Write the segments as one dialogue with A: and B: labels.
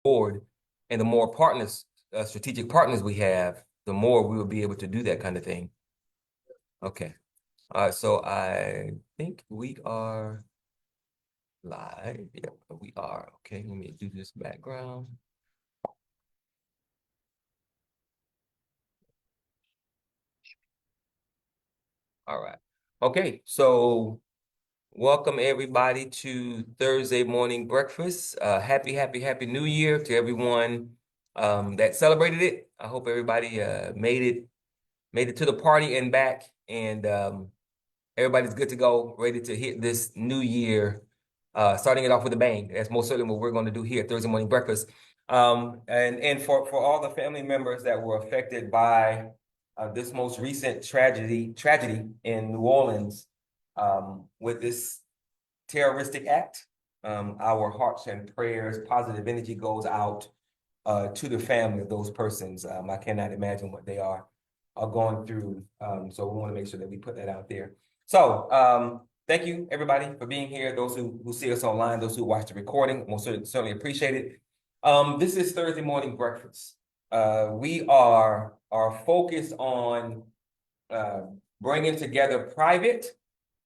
A: forward, and the more partners, strategic partners we have, the more we will be able to do that kind of thing. Okay. All right. So I think we are live. Yep, we are. Okay. Let me do this background. All right. Okay. So welcome everybody to Thursday morning breakfast. Happy New Year to everyone that celebrated it. I hope everybody made it to the party and back, and everybody's good to go, ready to hit this new year, starting it off with a bang. That's most certainly what we're going to do here at Thursday morning breakfast. And for all the family members that were affected by this most recent tragedy in New Orleans, with this terroristic act, our hearts and prayers, positive energy goes out to the family of those persons. I cannot imagine what they are going through. So we want to make sure that we put that out there. So thank you everybody for being here. Those who see us online, those who watch the recording, most certainly appreciate it. This is Thursday morning breakfast. We are focused on bringing together private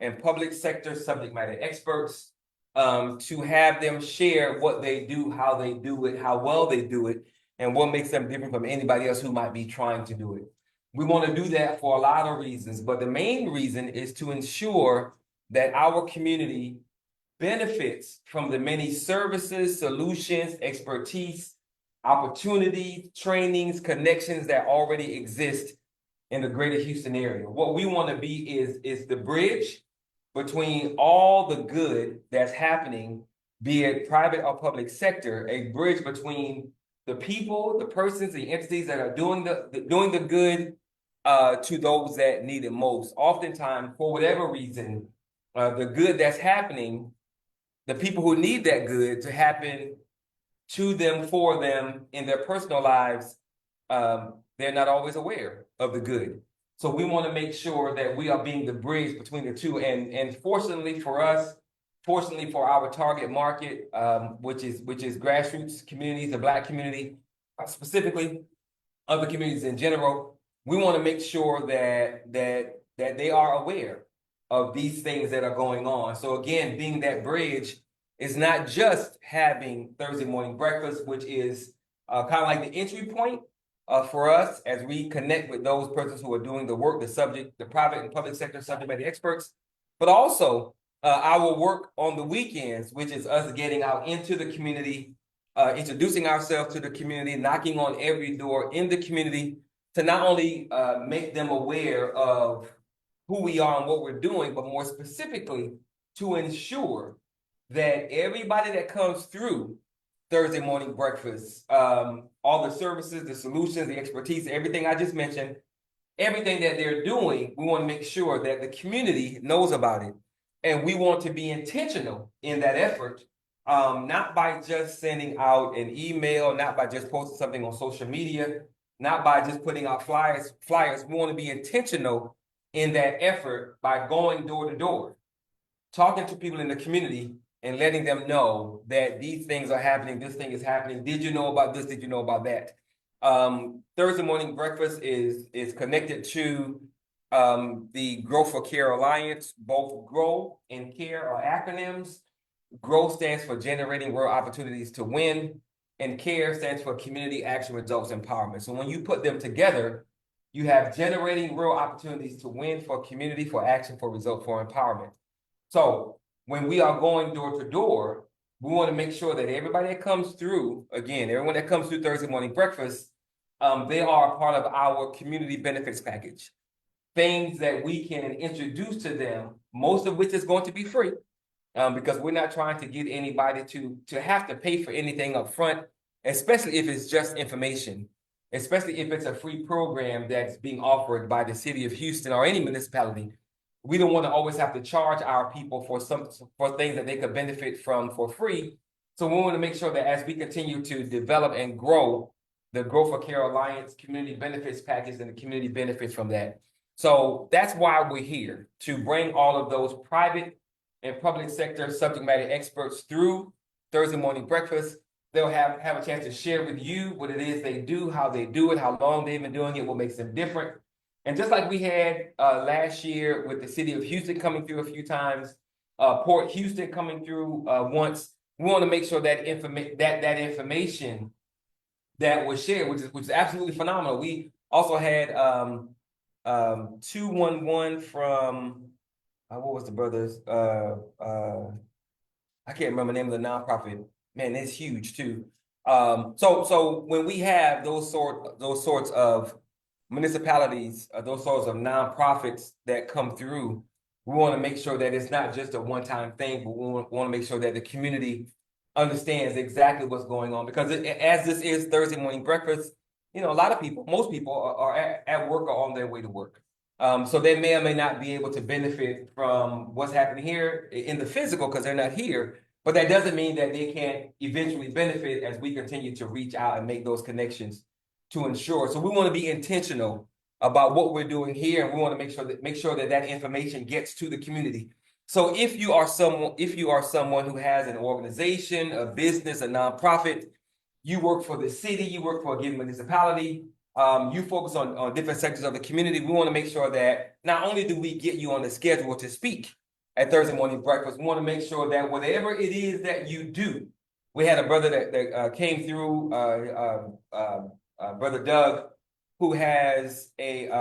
A: and public sector subject matter experts to have them share what they do, how they do it, how well they do it, and what makes them different from anybody else who might be trying to do it. We want to do that for a lot of reasons, but the main reason is to ensure that our community benefits from the many services, solutions, expertise, opportunities, trainings, connections that already exist in the greater Houston area. What we want to be is the bridge between all the good that's happening, be it private or public sector, a bridge between the people, the persons, the entities that are doing the good to those that need it most. Oftentimes, for whatever reason, the good that's happening, the people who need that good to happen to them, for them in their personal lives, they're not always aware of the good. So we want to make sure that we are being the bridge between the two. And fortunately for us, fortunately for our target market, which is grassroots communities, the Black community, specifically other communities in general, we want to make sure that they are aware of these things that are going on. So again, being that bridge is not just having Thursday morning breakfast, which is kind of like the entry point for us as we connect with those persons who are doing the work, the private and public sector subject matter experts, but also our work on the weekends, which is us getting out into the community, introducing ourselves to the community, knocking on every door in the community to not only make them aware of who we are and what we're doing, but more specifically to ensure that everybody that comes through Thursday morning breakfast, all the services, the solutions, the expertise, everything I just mentioned, everything that they're doing, we want to make sure that the community knows about it. And we want to be intentional in that effort, not by just sending out an email, not by just posting something on social media, not by just putting out flyers. We want to be intentional in that effort by going door to door, talking to people in the community and letting them know that these things are happening, this thing is happening. Did you know about this? Did you know about that? Thursday morning breakfast is connected to the Grow for Care Alliance. Both GROW and CARE are acronyms. GROW stands for Generating Real Opportunities to Win, and CARE stands for Community Action Results Empowerment. So when you put them together, you have generating real opportunities to win for community, for action, for result, for empowerment. So when we are going door to door, we want to make sure that everybody that comes through, again, everyone that comes through Thursday morning breakfast, they are a part of our community benefits package. Things that we can introduce to them, most of which is going to be free, because we're not trying to get anybody to have to pay for anything up front, especially if it's just information, especially if it's a free program that's being offered by the city of Houston or any municipality. We don't want to always have to charge our people for things that they could benefit from for free. So we want to make sure that as we continue to develop and grow the Grow for Care Alliance community benefits package and the community benefits from that. So that's why we're here, to bring all of those private and public sector subject matter experts through Thursday morning breakfast, They'll have a chance to share with you what it is they do, how they do it, how long they've been doing it, what makes them different. And just like we had last year with the city of Houston coming through a few times, Port Houston coming through once, we want to make sure that that information that was shared, which is absolutely phenomenal. We also had 211 from what was the brothers? I can't remember the name of the nonprofit. Man, it's huge too. So when we have those sorts of municipalities, those sorts of nonprofits that come through, we want to make sure that it's not just a one-time thing, but we want to make sure that the community understands exactly what's going on. Because as this is Thursday morning breakfast, a lot of people, most people are at work or on their way to work. So they may or may not be able to benefit from what's happening here in the physical because they're not here. But that doesn't mean that they can't eventually benefit as we continue to reach out and make those connections to ensure. So we want to be intentional about what we're doing here, and we want to make sure that information gets to the community. So if you are someone who has an organization, a business, a nonprofit, you work for the city, you work for a given municipality, you focus on different sectors of the community, we want to make sure that not only do we get you on the schedule to speak at Thursday morning breakfast, we want to make sure that whatever it is that you do, we had a brother that came through, Brother Doug, who has an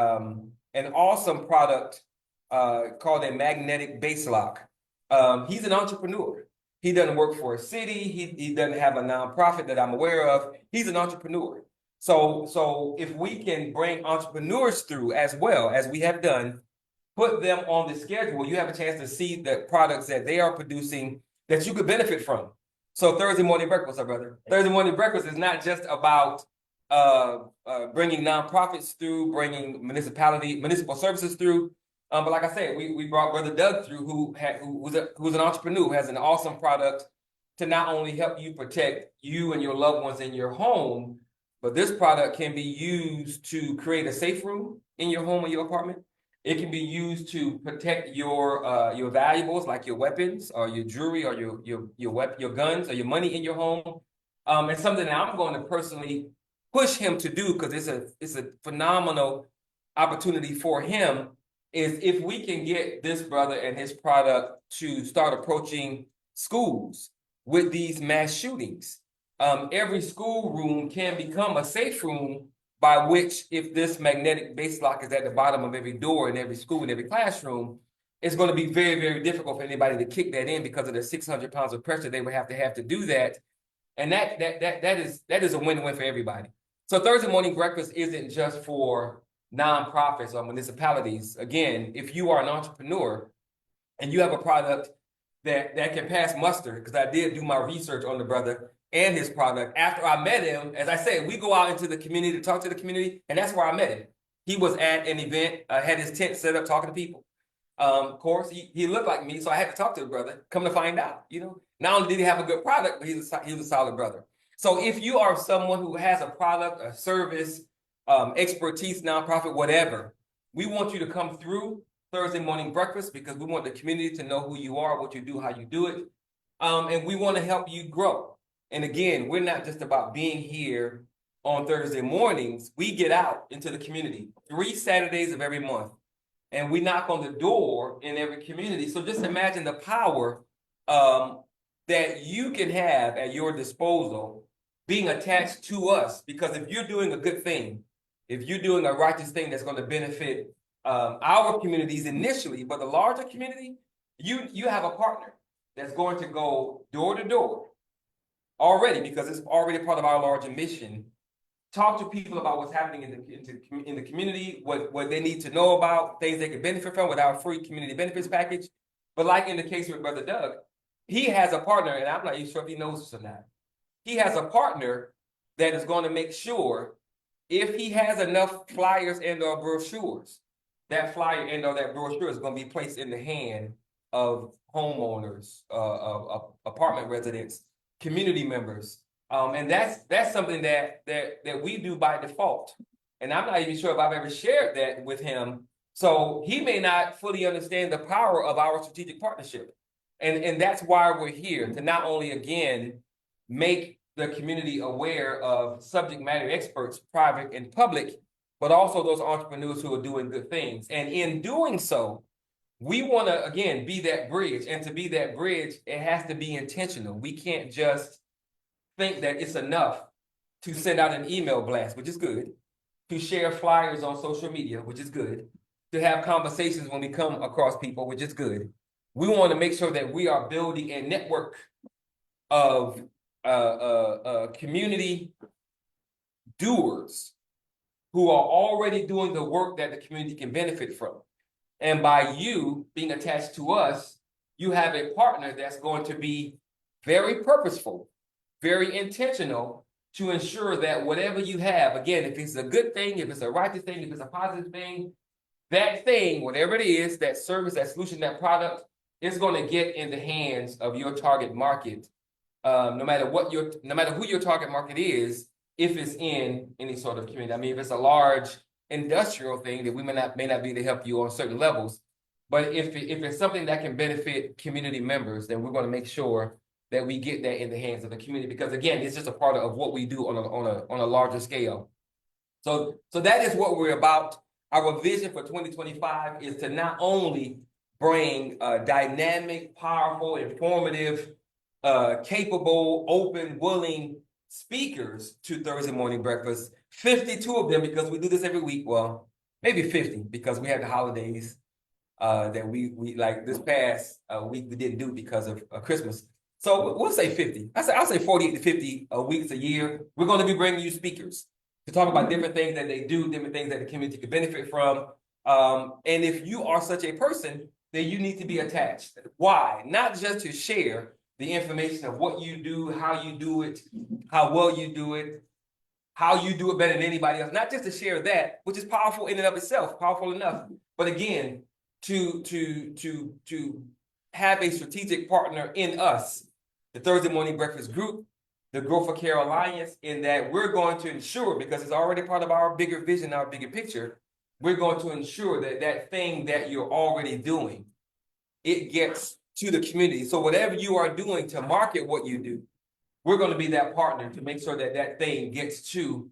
A: awesome product called a magnetic base lock. He's an entrepreneur. He doesn't work for a city. He doesn't have a nonprofit that I'm aware of. He's an entrepreneur. So if we can bring entrepreneurs through as well, as we have done, put them on the schedule, you have a chance to see the products that they are producing that you could benefit from. So Thursday morning breakfast, our brother. Thursday morning breakfast is not just about bringing nonprofits through, bringing municipal services through. But like I said, we brought Brother Doug through, who's an entrepreneur, who has an awesome product to not only help you protect you and your loved ones in your home, but this product can be used to create a safe room in your home or your apartment. It can be used to protect your valuables, like your weapons or your jewelry or your guns or your money in your home. And something that I'm going to personally push him to do, because it's a phenomenal opportunity for him, is if we can get this brother and his product to start approaching schools with these mass shootings. Every schoolroom can become a safe room, by which, if this magnetic base lock is at the bottom of every door in every school, in every classroom, it's going to be very, very difficult for anybody to kick that in because of the 600 pounds of pressure they would have to do that. And that is a win-win for everybody. So Thursday morning breakfast isn't just for nonprofits or municipalities. Again, if you are an entrepreneur and you have a product that can pass muster, because I did do my research on the brother and his product. After I met him, as I said, we go out into the community to talk to the community, and that's where I met him. He was at an event, had his tent set up talking to people. Of course, he looked like me, so I had to talk to the brother. Come to find out, not only did he have a good product, but he was a solid brother. So if you are someone who has a product, a service, expertise, nonprofit, whatever, we want you to come through Thursday morning breakfast, because we want the community to know who you are, what you do, how you do it. And we want to help you grow. And again, we're not just about being here on Thursday mornings. We get out into the community 3 Saturdays of every month, and we knock on the door in every community. So just imagine the power that you can have at your disposal being attached to us. Because if you're doing a good thing, if you're doing a righteous thing that's going to benefit our communities initially, but the larger community, you have a partner that's going to go door to door already, because it's already part of our larger mission. Talk to people about what's happening in the community, what they need to know about, things they can benefit from with our free community benefits package. But like in the case with Brother Doug, he has a partner, and I'm not even sure if he knows this or not. He has a partner that is going to make sure, if he has enough flyers and or brochures, that flyer and or that brochure is going to be placed in the hand of homeowners, of apartment residents, community members. And that's something that we do by default. And I'm not even sure if I've ever shared that with him. So he may not fully understand the power of our strategic partnership. And that's why we're here, to not only, again, make the community aware of subject matter experts, private and public, but also those entrepreneurs who are doing good things. And in doing so, we want to, again, be that bridge. And to be that bridge, it has to be intentional. We can't just think that it's enough to send out an email blast, which is good, to share flyers on social media, which is good, to have conversations when we come across people, which is good. We want to make sure that we are building a network of community doers who are already doing the work that the community can benefit from. And by you being attached to us, you have a partner that's going to be very purposeful, very intentional to ensure that whatever you have, again, if it's a good thing, if it's a righteous thing, if it's a positive thing, that thing, whatever it is, that service, that solution, that product, is going to get in the hands of your target market, no matter who your target market is, if it's in any sort of community. I mean, if it's a large industrial thing, that we may not be able to help you on certain levels, but if it's something that can benefit community members, then we're going to make sure that we get that in the hands of the community, because again, it's just a part of what we do on a larger scale. So that is what we're about. Our vision for 2025 is to not only bring dynamic, powerful, informative, capable, open, willing speakers to Thursday Morning Breakfast, 52 of them, because we do this every week. Well, maybe 50 because we had the holidays that we like this past week we didn't do because of Christmas. So we'll say 50. I'll say 48 to 50 weeks a year. We're going to be bringing you speakers to talk about different things that they do, different things that the community could benefit from. And if you are such a person, then you need to be attached. Why? Not just to share the information of what you do, how you do it, how well you do it, how you do it better than anybody else. Not just to share that, which is powerful in and of itself, powerful enough. But again, to have a strategic partner in us, the Thursday Morning Breakfast Group, the Grow for Care Alliance, in that we're going to ensure, because it's already part of our bigger vision, our bigger picture, we're going to ensure that that thing that you're already doing, it gets to the community. So whatever you are doing to market what you do, we're going to be that partner to make sure that that thing gets to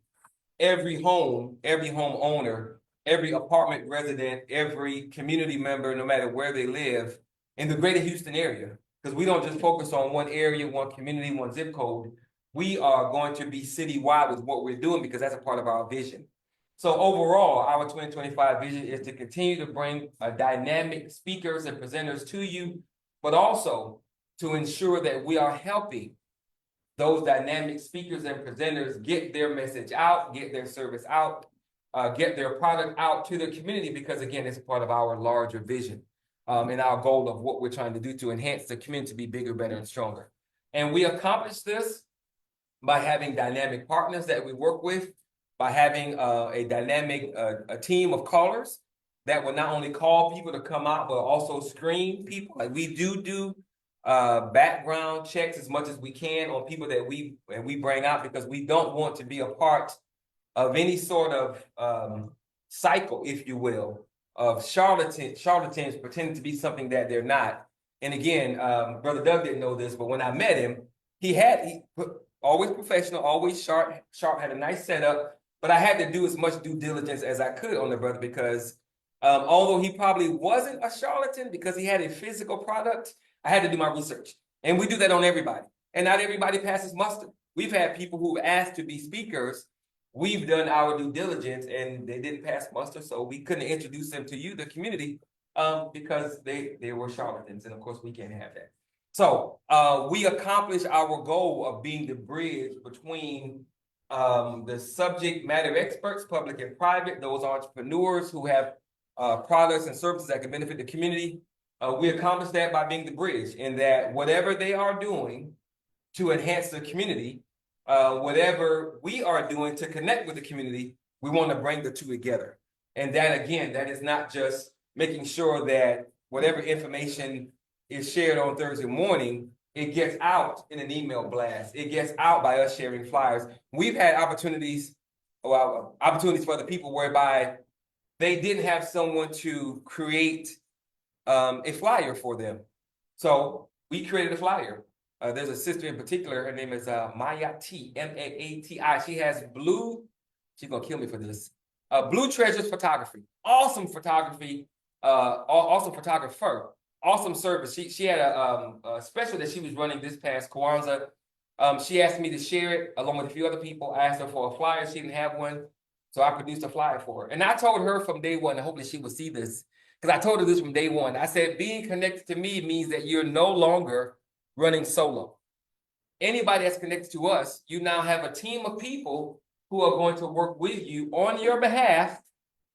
A: every home, every homeowner, every apartment resident, every community member, no matter where they live in the greater Houston area. Because we don't just focus on one area, one community, one zip code. We are going to be citywide with what we're doing, because that's a part of our vision. So overall, our 2025 vision is to continue to bring dynamic speakers and presenters to you, but also to ensure that we are helping those dynamic speakers and presenters get their message out, get their service out, get their product out to the community, because again, it's part of our larger vision and our goal of what we're trying to do to enhance the community to be bigger, better, and stronger. And we accomplish this by having dynamic partners that we work with, by having a dynamic a team of callers that will not only call people to come out, but also screen people. Like we do background checks as much as we can on people that we bring out, because we don't want to be a part of any sort of cycle, if you will, of charlatans pretending to be something that they're not. And again, Brother Doug didn't know this, but when I met him, he always professional, always sharp, had a nice setup, but I had to do as much due diligence as I could on the brother, because although he probably wasn't a charlatan because he had a physical product, I had to do my research. And we do that on everybody. And not everybody passes muster. We've had people who asked to be speakers. We've done our due diligence and they didn't pass muster, so we couldn't introduce them to you, the community, because they were charlatans. And of course, we can't have that. So we accomplished our goal of being the bridge between the subject matter experts, public and private, those entrepreneurs who have products and services that can benefit the community. We accomplished that by being the bridge, in that whatever they are doing to enhance the community, whatever we are doing to connect with the community, we want to bring the two together. And that, again, that is not just making sure that whatever information is shared on Thursday morning, it gets out in an email blast. It gets out by us sharing flyers. We've had opportunities for the people whereby they didn't have someone to create a flyer for them. So we created a flyer. There's a sister in particular. Her name is Mayati, Maati. She has blue. She's gonna kill me for this. Blue Treasures Photography. Awesome photography. Awesome photographer. Awesome service. She had a special that she was running this past Kwanzaa. She asked me to share it along with a few other people. I asked her for a flyer. She didn't have one, so I produced a flyer for her. And I told her from day one, and hopefully she will see this, because I told her this from day one. I said, being connected to me means that you're no longer running solo. Anybody that's connected to us, you now have a team of people who are going to work with you on your behalf,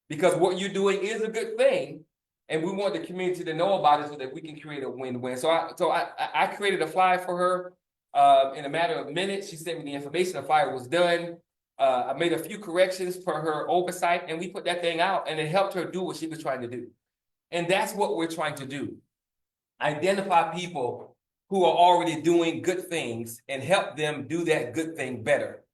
A: because what you're doing is a good thing. And we want the community to know about it so that we can create a win-win. So I created a flyer for her. In a matter of minutes, she sent me the information. The flyer was done. I made a few corrections for her oversight, and we put that thing out, and it helped her do what she was trying to do. And that's what we're trying to do. Identify people who are already doing good things and help them do that good thing better.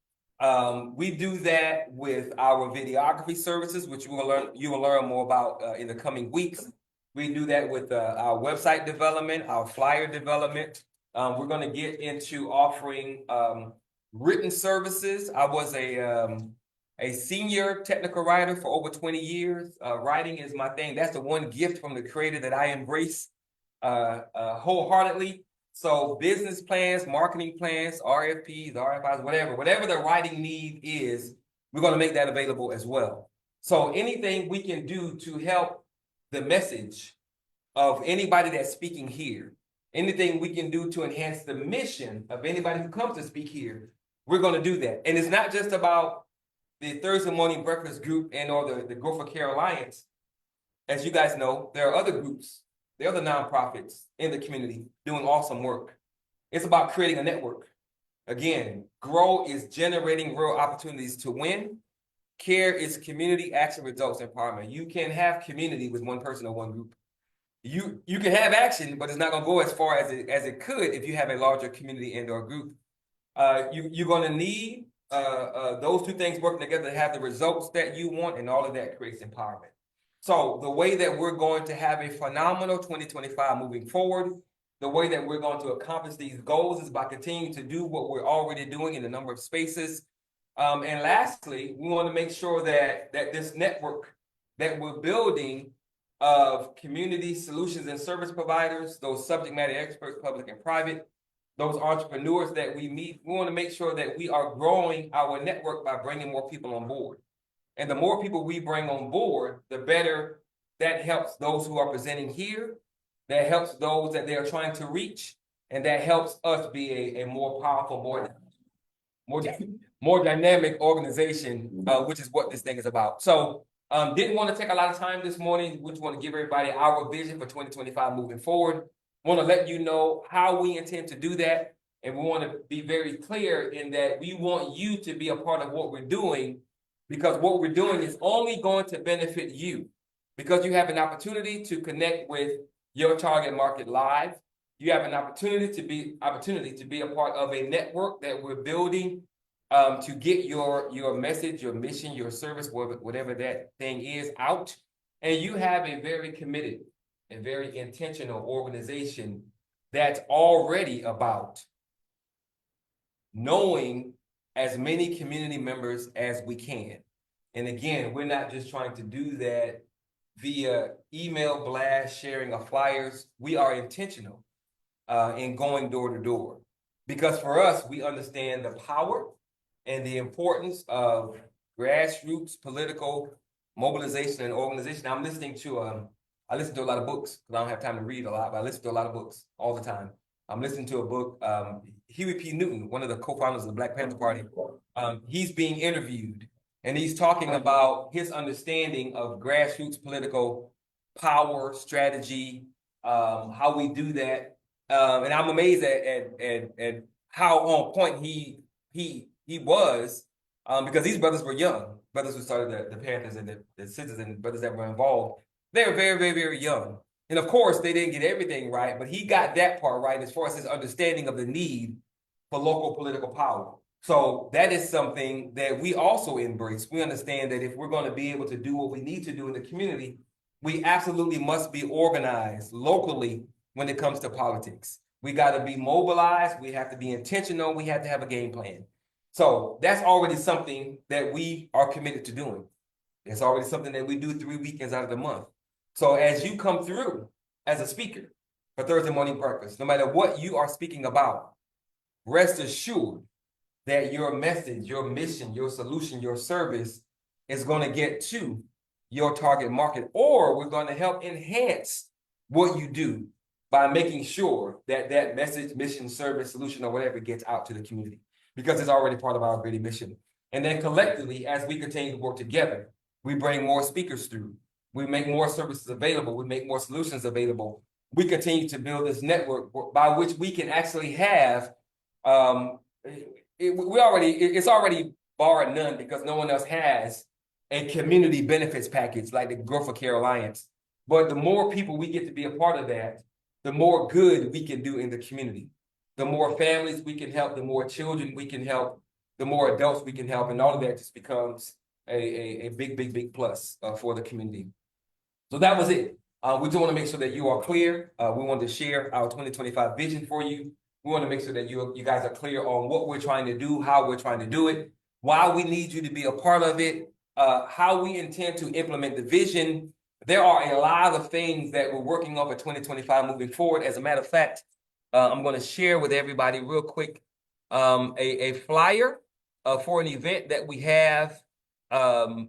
A: We do that with our videography services, which you will learn more about in the coming weeks. We do that with our website development, our flyer development. We're going to get into offering written services. I was a senior technical writer for over 20 years. Writing is my thing. That's the one gift from the Creator that I embrace wholeheartedly. So business plans, marketing plans, RFPs, RFIs, whatever the writing need is, we're going to make that available as well. So anything we can do to help the message of anybody that's speaking here, anything we can do to enhance the mission of anybody who comes to speak here, we're going to do that. And it's not just about the Thursday Morning Breakfast Group and or the Grow for Care Alliance. As you guys know, there are other groups. There are other nonprofits in the community doing awesome work. It's about creating a network. Again, Grow is generating real opportunities to win. Care is community action results empowerment. You can have community with one person or one group. You can have action, but it's not going to go as far as it could if you have a larger community and or group. You're going to need those two things working together to have the results that you want, and all of that creates empowerment. So the way that we're going to have a phenomenal 2025 moving forward, the way that we're going to accomplish these goals is by continuing to do what we're already doing in a number of spaces. And lastly, we want to make sure that this network that we're building of community solutions and service providers, those subject matter experts, public and private, those entrepreneurs that we meet, we want to make sure that we are growing our network by bringing more people on board. And the more people we bring on board, the better that helps those who are presenting here, that helps those that they are trying to reach, and that helps us be a more powerful, more dynamic organization, which is what this thing is about. So didn't want to take a lot of time this morning. We just want to give everybody our vision for 2025 moving forward. Want to let you know how we intend to do that. And we want to be very clear in that we want you to be a part of what we're doing, because what we're doing is only going to benefit you, because you have an opportunity to connect with your target market live. You have an opportunity to be a part of a network that we're building to get your message, your mission, your service, whatever that thing is, out. And you have a very committed and very intentional organization that's already about knowing as many community members as we can. And again, we're not just trying to do that via email blast, sharing of flyers. We are intentional in going door to door, because for us, we understand the power and the importance of grassroots political mobilization and organization. I listen to a lot of books because I don't have time to read a lot, but I listen to a lot of books all the time. I'm listening to a book, Huey P. Newton, one of the co-founders of the Black Panther Party. He's being interviewed, and he's talking about his understanding of grassroots political power, strategy, how we do that. And I'm amazed at how on point he was, because these brothers were young. Brothers who started the Panthers and the sisters and brothers that were involved, they were very, very, very young. And of course, they didn't get everything right, but he got that part right as far as his understanding of the need for local political power. So that is something that we also embrace. We understand that if we're going to be able to do what we need to do in the community, we absolutely must be organized locally when it comes to politics. We got to be mobilized. We have to be intentional. We have to have a game plan. So that's already something that we are committed to doing. It's already something that we do 3 weekends out of the month. So as you come through as a speaker for Thursday morning breakfast, no matter what you are speaking about, rest assured that your message, your mission, your solution, your service is going to get to your target market, or we're going to help enhance what you do by making sure that that message, mission, service, solution, or whatever gets out to the community, because it's already part of our greater mission. And then collectively, as we continue to work together, we bring more speakers through. We make more services available. We make more solutions available. We continue to build this network by which we can actually have it's already bar none, because no one else has a community benefits package like the Growth of Care Alliance. But the more people we get to be a part of that, the more good we can do in the community. The more families we can help, the more children we can help, the more adults we can help, and all of that just becomes a big plus for the community. So that was it. We just want to make sure that you are clear. We wanted to share our 2025 vision for you. We want to make sure that you guys are clear on what we're trying to do, how we're trying to do it, why we need you to be a part of it, how we intend to implement the vision. There are a lot of things that we're working on for 2025 moving forward. As a matter of fact, I'm going to share with everybody real quick a flyer for an event that we have,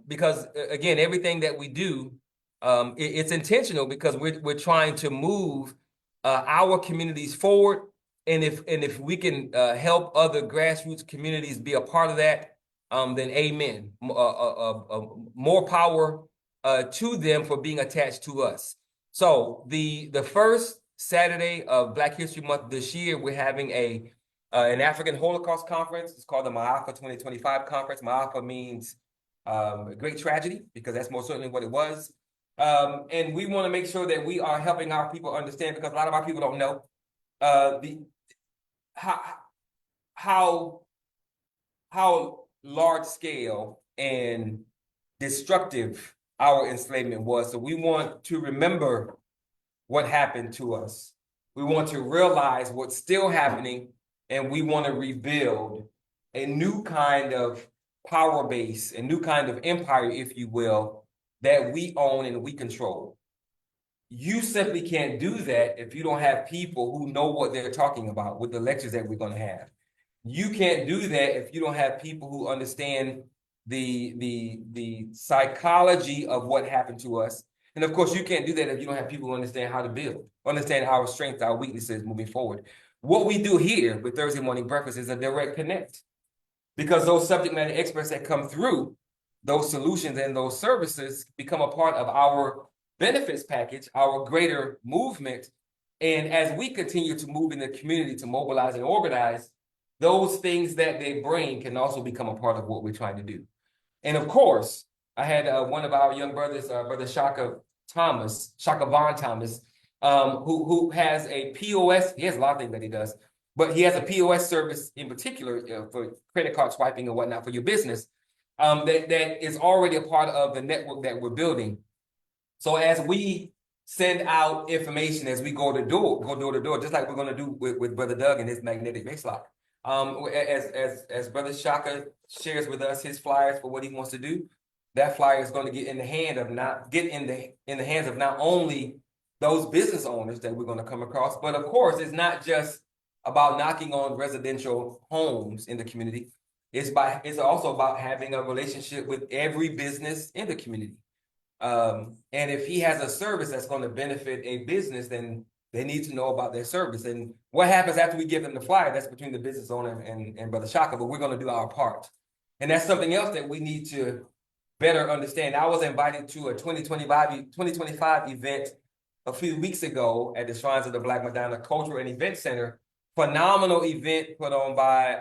A: because again, everything that we do, it's intentional, because we're trying to move our communities forward. And if we can help other grassroots communities be a part of that, then amen. More power to them for being attached to us. So the first Saturday of Black History Month this year, we're having an African Holocaust conference. It's called the Ma'afa 2025 conference. Ma'afa means a great tragedy, because that's most certainly what it was. And we want to make sure that we are helping our people understand, because a lot of our people don't know how large scale and destructive our enslavement was. So we want to remember what happened to us. We want to realize what's still happening, and we want to rebuild a new kind of power base, a new kind of empire, if you will, that we own and we control. You simply can't do that if you don't have people who know what they're talking about with the lectures that we're going to have. You can't do that if you don't have people who understand the psychology of what happened to us. And of course, you can't do that if you don't have people who understand how to build, understand our strengths, our weaknesses moving forward. What we do here with Thursday Morning Breakfast is a direct connect, because those subject matter experts that come through, those solutions and those services become a part of our benefits package, our greater movement. And as we continue to move in the community to mobilize and organize, those things that they bring can also become a part of what we're trying to do. And of course, I had one of our young brothers, Brother Shaka Von Thomas, who has a POS. He has a lot of things that he does, but he has a POS service in particular for credit card swiping and whatnot for your business, that is already a part of the network that we're building. So as we send out information, as we go door to door, just like we're going to do with Brother Doug and his magnetic base lock. As Brother Shaka shares with us his flyers for what he wants to do, that flyer is going to get in the hands of not only those business owners that we're going to come across, but of course, it's not just about knocking on residential homes in the community. It's also about having a relationship with every business in the community. And if he has a service that's going to benefit a business, then they need to know about their service. And what happens after we give them the flyer, that's between the business owner and Brother Shaka, but we're going to do our part. And that's something else that we need to better understand. I was invited to a 2025 event a few weeks ago at the Shrines of the Black Madonna Cultural and Event Center. Phenomenal event put on by,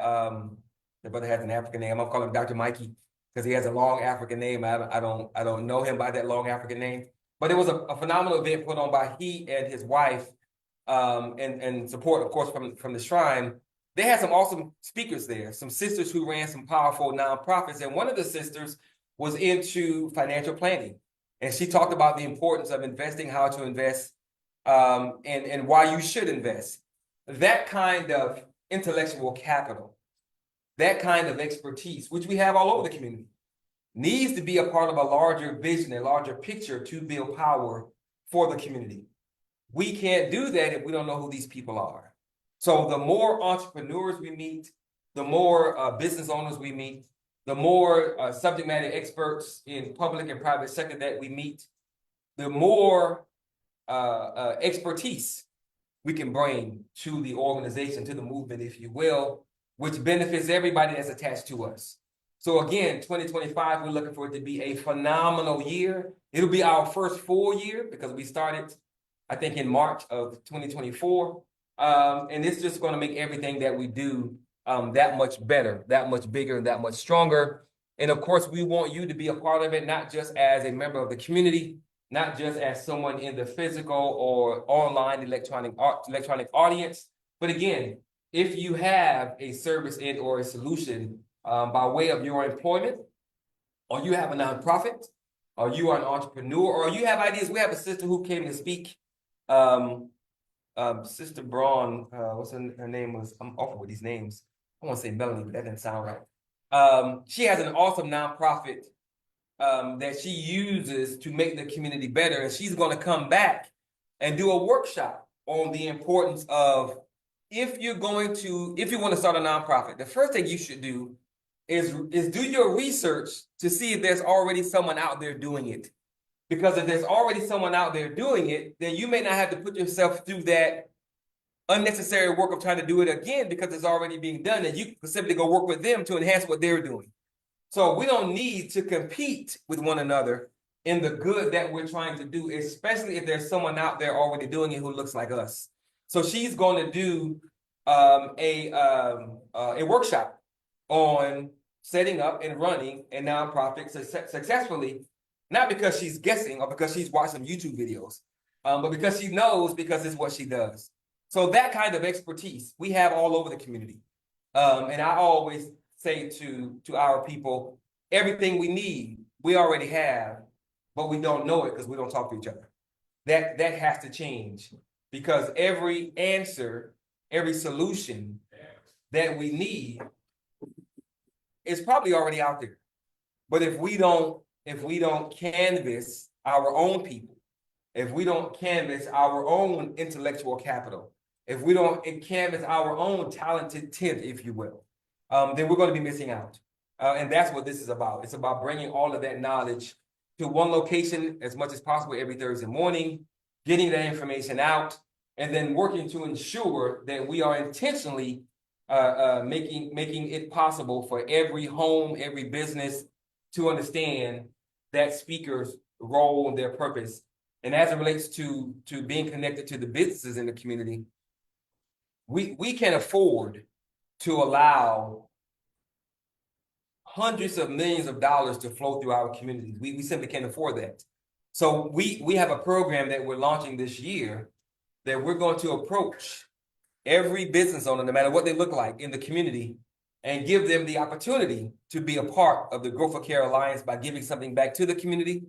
A: the brother has an African name. I'm calling him Dr. Mikey, because he has a long African name. I don't know him by that long African name, but it was a phenomenal event put on by he and his wife, and support, of course, from the Shrine. They had some awesome speakers there, some sisters who ran some powerful nonprofits, and one of the sisters was into financial planning, and she talked about the importance of investing, how to invest, and why you should invest. that kind of intellectual capital, that kind of expertise, which we have all over the community, needs to be a part of a larger vision, a larger picture to build power for the community. We can't do that if we don't know who these people are. So the more entrepreneurs we meet, the more business owners we meet, the more subject matter experts in public and private sector that we meet, the more expertise we can bring to the organization, to the movement, if you will, which benefits everybody that's attached to us. So again, 2025, we're looking for it to be a phenomenal year. It'll be our first full year because we started, I think, in March of 2024. And it's just going to make everything that we do that much better, that much bigger, and that much stronger. And of course, we want you to be a part of it, not just as a member of the community, not just as someone in the physical or online electronic audience, but again, if you have a service and or a solution by way of your employment, or you have a nonprofit, or you are an entrepreneur, or you have ideas. We have a sister who came to speak, Sister Braun, what's her name was, I'm awful with these names. I want to say Melanie, but that didn't sound right. She has an awesome nonprofit that she uses to make the community better. And she's going to come back and do a workshop on the importance of if you want to start a nonprofit, the first thing you should do is do your research to see if there's already someone out there doing it. Because if there's already someone out there doing it, then you may not have to put yourself through that unnecessary work of trying to do it again because it's already being done, and you can simply go work with them to enhance what they're doing. So we don't need to compete with one another in the good that we're trying to do, especially if there's someone out there already doing it who looks like us. So she's going to do a workshop on setting up and running a nonprofit successfully, not because she's guessing or because she's watched some YouTube videos, but because she knows, because it's what she does. So that kind of expertise we have all over the community. And I always say to our people, everything we need, we already have, but we don't know it because we don't talk to each other. That has to change, because every answer, every solution that we need is probably already out there. But if we don't canvas our own people, if we don't canvas our own intellectual capital, if we don't canvas our own talented tent, if you will, then we're going to be missing out. And that's what this is about. It's about bringing all of that knowledge to one location as much as possible every Thursday morning, getting that information out, and then working to ensure that we are intentionally making it possible for every home, every business to understand that speaker's role and their purpose. And as it relates to being connected to the businesses in the community, we can afford to allow hundreds of millions of dollars to flow through our communities. We simply can't afford that. So we have a program that we're launching this year that we're going to approach every business owner, no matter what they look like in the community, and give them the opportunity to be a part of the Growth for Care Alliance by giving something back to the community,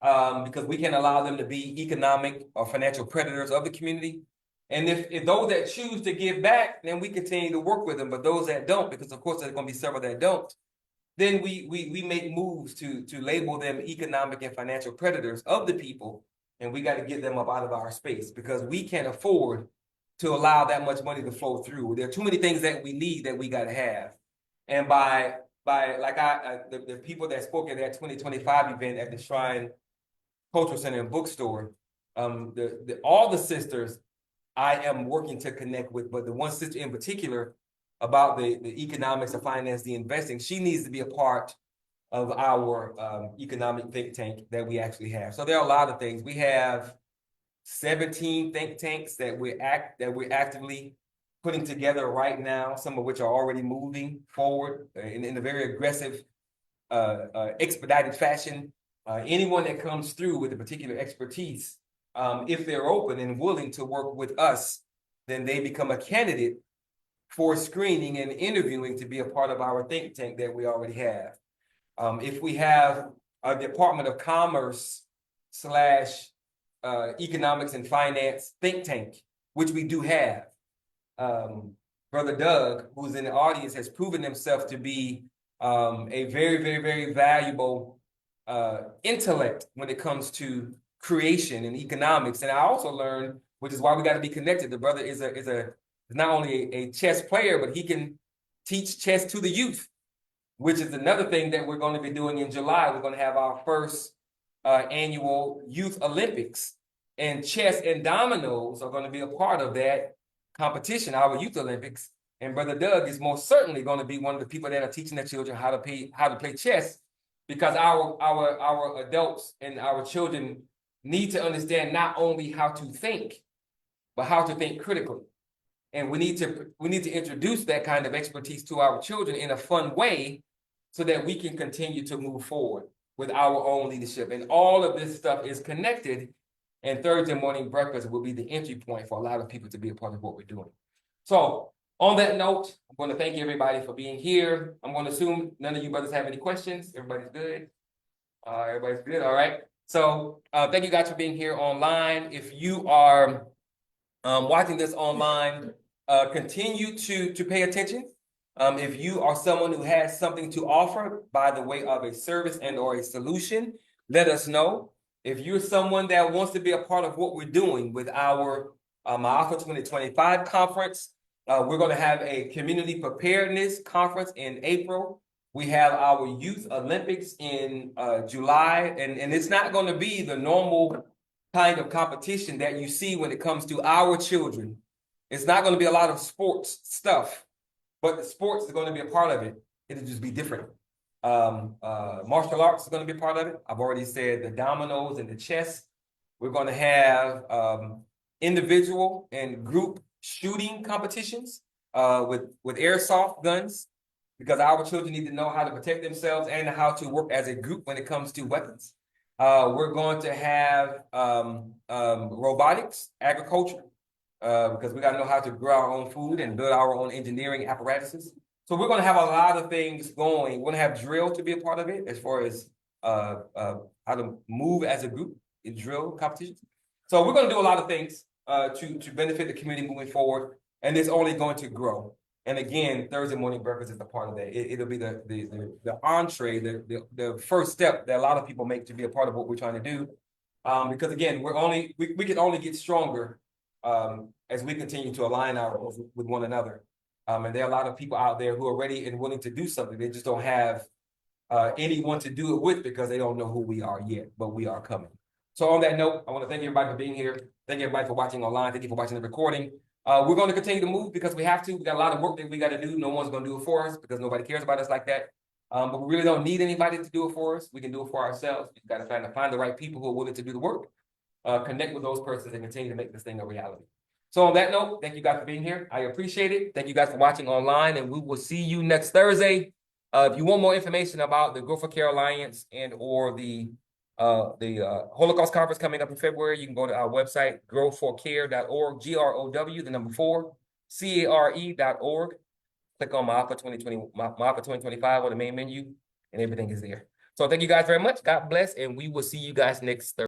A: because we can allow them to be economic or financial predators of the community. And if those that choose to give back, then we continue to work with them. But those that don't, because of course there's going to be several that don't, then we make moves to label them economic and financial predators of the people, and we got to get them up out of our space, because we can't afford to allow that much money to flow through. There are too many things that we need that we got to have. And by like the people that spoke at that 2025 event at the Shrine Cultural Center and Bookstore, all the sisters I am working to connect with, but the one sister in particular about the economics, the finance, the investing, she needs to be a part of our economic think tank that we actually have. So there are a lot of things. We have 17 think tanks that we're actively putting together right now, some of which are already moving forward in a very aggressive, expedited fashion. Anyone that comes through with a particular expertise, if they're open and willing to work with us, then they become a candidate for screening and interviewing to be a part of our think tank that we already have. If we have a Department of Commerce / economics and finance think tank, which we do have, Brother Doug, who's in the audience, has proven himself to be a very, very, very valuable intellect when it comes to creation and economics. And I also learned, which is why we got to be connected. The brother is not only a chess player, but he can teach chess to the youth, which is another thing that we're going to be doing in July. We're going to have our first annual Youth Olympics, and chess and dominoes are going to be a part of that competition, our Youth Olympics. And Brother Doug is most certainly going to be one of the people that are teaching the children how to play chess, because our adults and our children need to understand not only how to think, but how to think critically. And we need to introduce that kind of expertise to our children in a fun way, so that we can continue to move forward with our own leadership. And all of this stuff is connected, and Thursday morning breakfast will be the entry point for a lot of people to be a part of what we're doing. So on that note, I'm going to thank everybody for being here. I'm going to assume none of you brothers have any questions. Everybody's good? Everybody's good? All right. So thank you guys for being here online. If you are watching this online, continue to pay attention. If you are someone who has something to offer by the way of a service and or a solution, let us know. If you're someone that wants to be a part of what we're doing with our Ma'afa 2025 conference, we're going to have a community preparedness conference in April. We have our Youth Olympics in July, and it's not going to be the normal kind of competition that you see when it comes to our children. It's not going to be a lot of sports stuff, but the sports is going to be a part of it. It'll just be different. Martial arts is going to be a part of it. I've already said the dominoes and the chess. We're going to have individual and group shooting competitions with airsoft guns, because our children need to know how to protect themselves and how to work as a group when it comes to weapons. We're going to have robotics, agriculture, because we got to know how to grow our own food and build our own engineering apparatuses. So we're going to have a lot of things going. We're going to have drill to be a part of it, as far as how to move as a group in drill competitions. So we're going to do a lot of things to benefit the community moving forward, and it's only going to grow. And again, Thursday morning breakfast is a part of that. It'll be the entree, the first step that a lot of people make to be a part of what we're trying to do. Because again, we can only get stronger as we continue to align ourselves with one another. And there are a lot of people out there who are ready and willing to do something. They just don't have anyone to do it with, because they don't know who we are yet, but we are coming. So on that note, I want to thank everybody for being here. Thank everybody for watching online. Thank you for watching the recording. We're going to continue to move because we have to. We got a lot of work that we got to do. No one's going to do it for us, because nobody cares about us like that. But we really don't need anybody to do it for us. We can do it for ourselves. We've got to find the right people who are willing to do the work, connect with those persons, and continue to make this thing a reality. So on that note, thank you guys for being here. I appreciate it. Thank you guys for watching online, and we will see you next Thursday. If you want more information about the Grow for Care Alliance and or the Holocaust Conference coming up in February, you can go to our website, growforcare.org, GROW4CARE.org. Click on Ma'afa 2025 on the main menu, and everything is there. So thank you guys very much. God bless, and we will see you guys next Thursday.